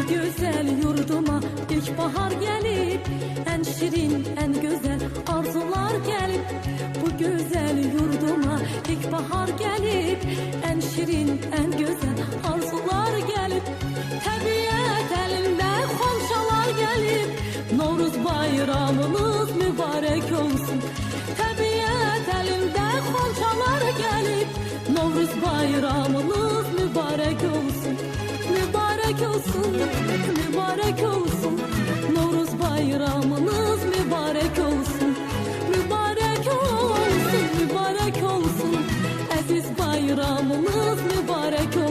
Güzel yurduma ilkbahar gelip, en şirin, en güzel arzular gelip. Bu güzel yurduma ilkbahar gelip, en şirin, en güzel arzular gelip. Tabiat elinde xonçalar gelip, Novruz bayramınız mübarek olsun. Tabiat elinde xonçalar gelip, Novruz bayramınız mübarek olsun. Mübarek olsun, mübarek olsun. Novruz bayramınız mübarek olsun. Mübarek olsun, mübarek olsun. Aziz bayramınız mübarek olsun.